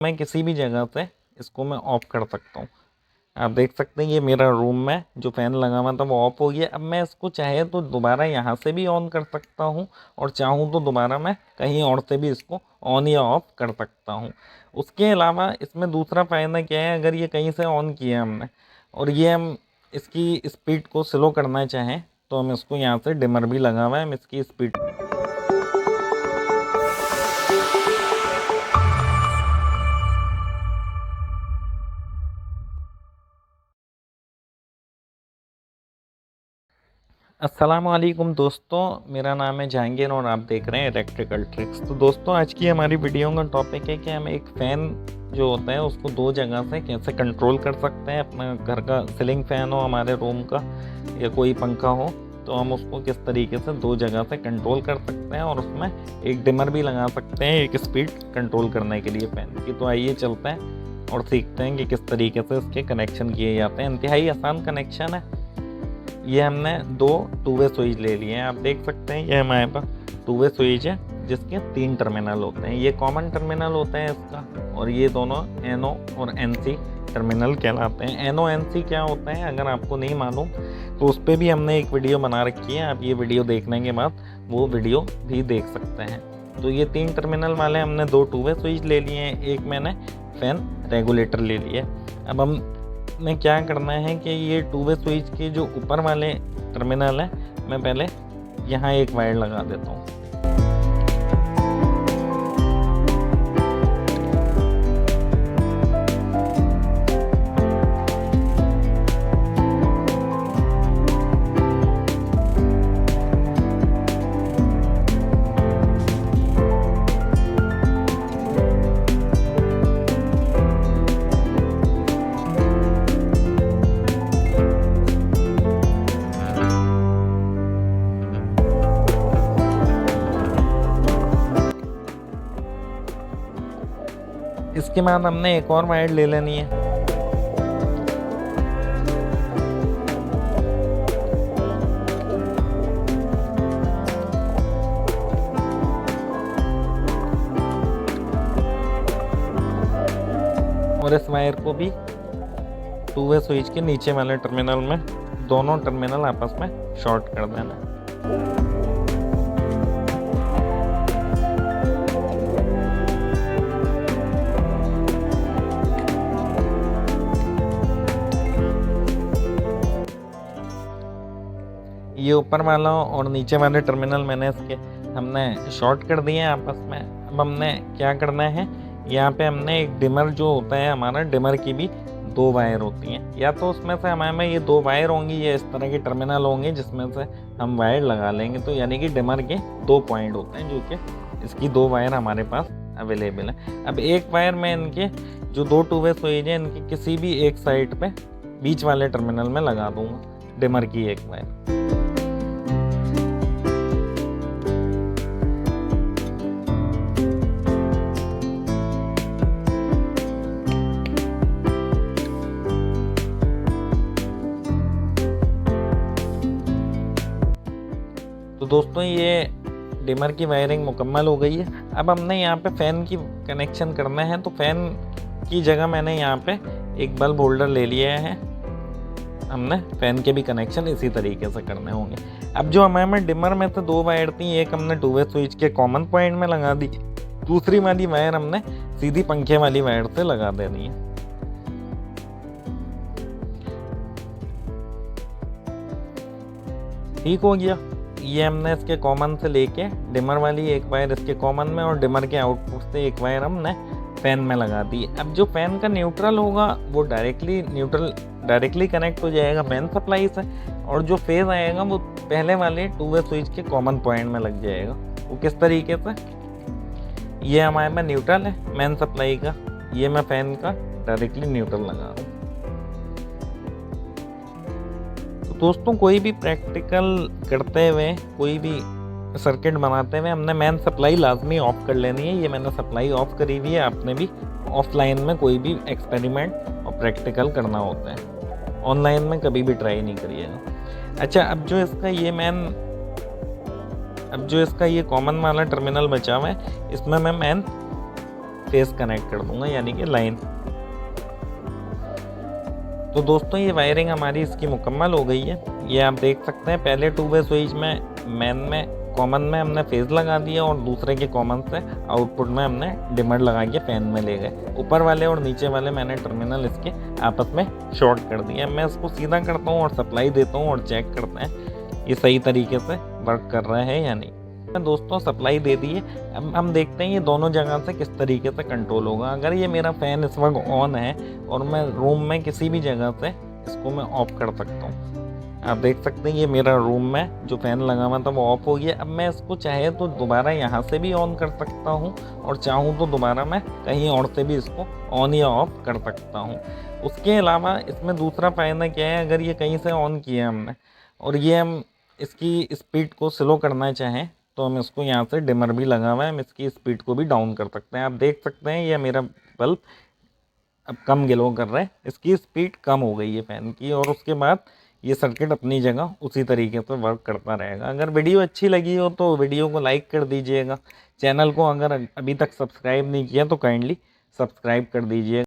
मैं किसी भी जगह से इसको मैं ऑफ़ कर सकता हूँ। आप देख सकते हैं ये मेरा रूम में जो फ़ैन लगा हुआ था वो ऑफ़ हो गया। अब मैं इसको चाहे तो दोबारा यहाँ से भी ऑन कर सकता हूँ और चाहूँ तो दोबारा मैं कहीं और से भी इसको ऑन या ऑफ़ कर सकता हूँ। उसके अलावा इसमें दूसरा फ़ायदा क्या है, अगर ये कहीं से ऑन किया हमने और ये हम इसकी स्पीड को स्लो करना चाहें तो हम इसको यहाँ से डिमर भी लगा हुआ है, हम इसकी स्पीड अस्सलामुअलैकुम दोस्तों, मेरा नाम है जहांगीर और आप देख रहे हैं इलेक्ट्रिकल ट्रिक्स। तो दोस्तों आज की हमारी वीडियो का टॉपिक है कि हम एक फ़ैन जो होता है उसको दो जगह से कैसे कंट्रोल कर सकते हैं। अपना घर का सीलिंग फ़ैन हो, हमारे रूम का, या कोई पंखा हो, तो हम उसको किस तरीके से दो जगह से कंट्रोल कर सकते हैं और उसमें एक डिमर भी लगा सकते हैं एक स्पीड कंट्रोल करने के लिए फ़ैन की। तो आइए चलते हैं और सीखते हैं कि किस तरीके से इसके कनेक्शन किए जाते हैं। इंतहाई आसान कनेक्शन है। ये हमने दो टू वे स्विच ले लिए हैं। आप देख सकते हैं ये हमारे पास टू वे स्विच है जिसके 3 टर्मिनल होते हैं। ये कॉमन टर्मिनल होता है इसका, और ये दोनों NO और NC टर्मिनल कहलाते हैं। NO NC क्या होता है अगर आपको नहीं मालूम तो उस पर भी हमने एक वीडियो बना रखी है। आप ये वीडियो देखने के बाद वो वीडियो भी देख सकते हैं। तो ये 3 टर्मिनल वाले हमने दो टू वे स्विच ले लिए हैं, एक मैंने फ़ैन रेगुलेटर ले लिया। अब हम में क्या करना है कि ये टू वे स्विच के जो ऊपर वाले टर्मिनल है मैं पहले यहाँ एक वायर लगा देता हूँ। इसके बाद हमने एक और वायर ले लेनी है। और इस वायर को भी टू वे स्विच के नीचे वाले टर्मिनल में, दोनों टर्मिनल आपस में शॉर्ट कर देना। ये ऊपर वाला और नीचे वाले टर्मिनल मैंने इसके हमने शॉर्ट कर दिए हैं आपस में। अब हमने क्या करना है, यहाँ पे हमने एक डिमर जो होता है हमारा, डिमर की भी दो वायर होती हैं। या तो उसमें से हमारे में ये दो वायर होंगी या इस तरह के टर्मिनल होंगे जिसमें से हम वायर लगा लेंगे। तो यानी कि डिमर के 2 पॉइंट होते हैं, जो कि इसकी 2 वायर हमारे पास अवेलेबल है। अब एक वायर में इनके जो दो टू वे स्विच हैं इनकी किसी भी एक साइड पे बीच वाले टर्मिनल में लगा दूंगा डिमर की एक वायर। तो दोस्तों ये डिमर की वायरिंग मुकम्मल हो गई है। अब हमने यहाँ पे फ़ैन की कनेक्शन करना है। तो फ़ैन की जगह मैंने यहाँ पे एक बल्ब होल्डर ले लिया है। हमने फ़ैन के भी कनेक्शन इसी तरीके से करने होंगे। अब जो हमारे में डिमर में से 2 वायर थी, एक हमने टू वे स्विच के कॉमन पॉइंट में लगा दी, दूसरी वाली वायर हमने सीधी पंखे वाली वायर से लगा देनी है। ठीक हो गया। ये हमने इसके कॉमन से लेके डिमर वाली एक वायर इसके कॉमन में और डिमर के आउटपुट से एक वायर हमने फ़ैन में लगा दी। अब जो फ़ैन का न्यूट्रल होगा वो डायरेक्टली कनेक्ट हो जाएगा फ़ैन सप्लाई से, और जो फेज़ आएगा वो पहले वाले टू वे स्विच के कॉमन पॉइंट में लग जाएगा। वो किस तरीके से, ये हमारे में न्यूट्रल है मेन सप्लाई का, ये मैं फ़ैन का डायरेक्टली न्यूट्रल लगा रहा हूँ। दोस्तों कोई भी प्रैक्टिकल करते हुए, कोई भी सर्किट बनाते हुए हमने मेन सप्लाई लाजमी ऑफ कर लेनी है। ये मैंने सप्लाई ऑफ करी हुई है। आपने भी ऑफलाइन में कोई भी एक्सपेरिमेंट और प्रैक्टिकल करना होता है, ऑनलाइन में कभी भी ट्राई नहीं करिएगा। अच्छा, अब जो इसका ये कॉमन वाला टर्मिनल बचा हुआ है इसमें मैं मेन फेस कनेक्ट कर दूंगा, यानी कि लाइन। तो दोस्तों ये वायरिंग हमारी इसकी मुकम्मल हो गई है। ये आप देख सकते हैं, पहले 2 वे स्विच में मेन में कॉमन में हमने फेज लगा दिया और दूसरे के कॉमन से आउटपुट में हमने डिमर लगा के फैन में ले गए। ऊपर वाले और नीचे वाले मैंने टर्मिनल इसके आपस में शॉर्ट कर दिया। मैं इसको सीधा करता हूँ और सप्लाई देता हूँ और चेक करते हैं ये सही तरीके से वर्क कर रहा है या नहीं। दोस्तों सप्लाई दे दी है, अब हम देखते हैं ये दोनों जगह से किस तरीके से कंट्रोल होगा। अगर ये मेरा फ़ैन इस वक्त ऑन है और मैं रूम में किसी भी जगह से इसको मैं ऑफ कर सकता हूँ। आप देख सकते हैं ये मेरा रूम में जो फ़ैन लगा हुआ था वो ऑफ हो गया। अब मैं इसको चाहे तो दोबारा यहाँ से भी ऑन कर सकता हूँ और चाहूँ तो दोबारा मैं कहीं और से भी इसको ऑन या ऑफ कर सकता हूँ। उसके अलावा इसमें दूसरा फ़ायदा क्या है, अगर ये कहीं से ऑन किया हमने और ये हम इसकी स्पीड को स्लो करना चाहें तो हम इसको यहाँ से डिमर भी लगा हुआ है, हम इसकी स्पीड को भी डाउन कर सकते हैं। आप देख सकते हैं ये मेरा बल्ब अब कम ग्लो कर रहा है, इसकी स्पीड कम हो गई है फ़ैन की, और उसके बाद ये सर्किट अपनी जगह उसी तरीके से वर्क करता रहेगा। अगर वीडियो अच्छी लगी हो तो वीडियो को लाइक कर दीजिएगा। चैनल को अगर अभी तक सब्सक्राइब नहीं किया तो काइंडली सब्सक्राइब कर दीजिएगा।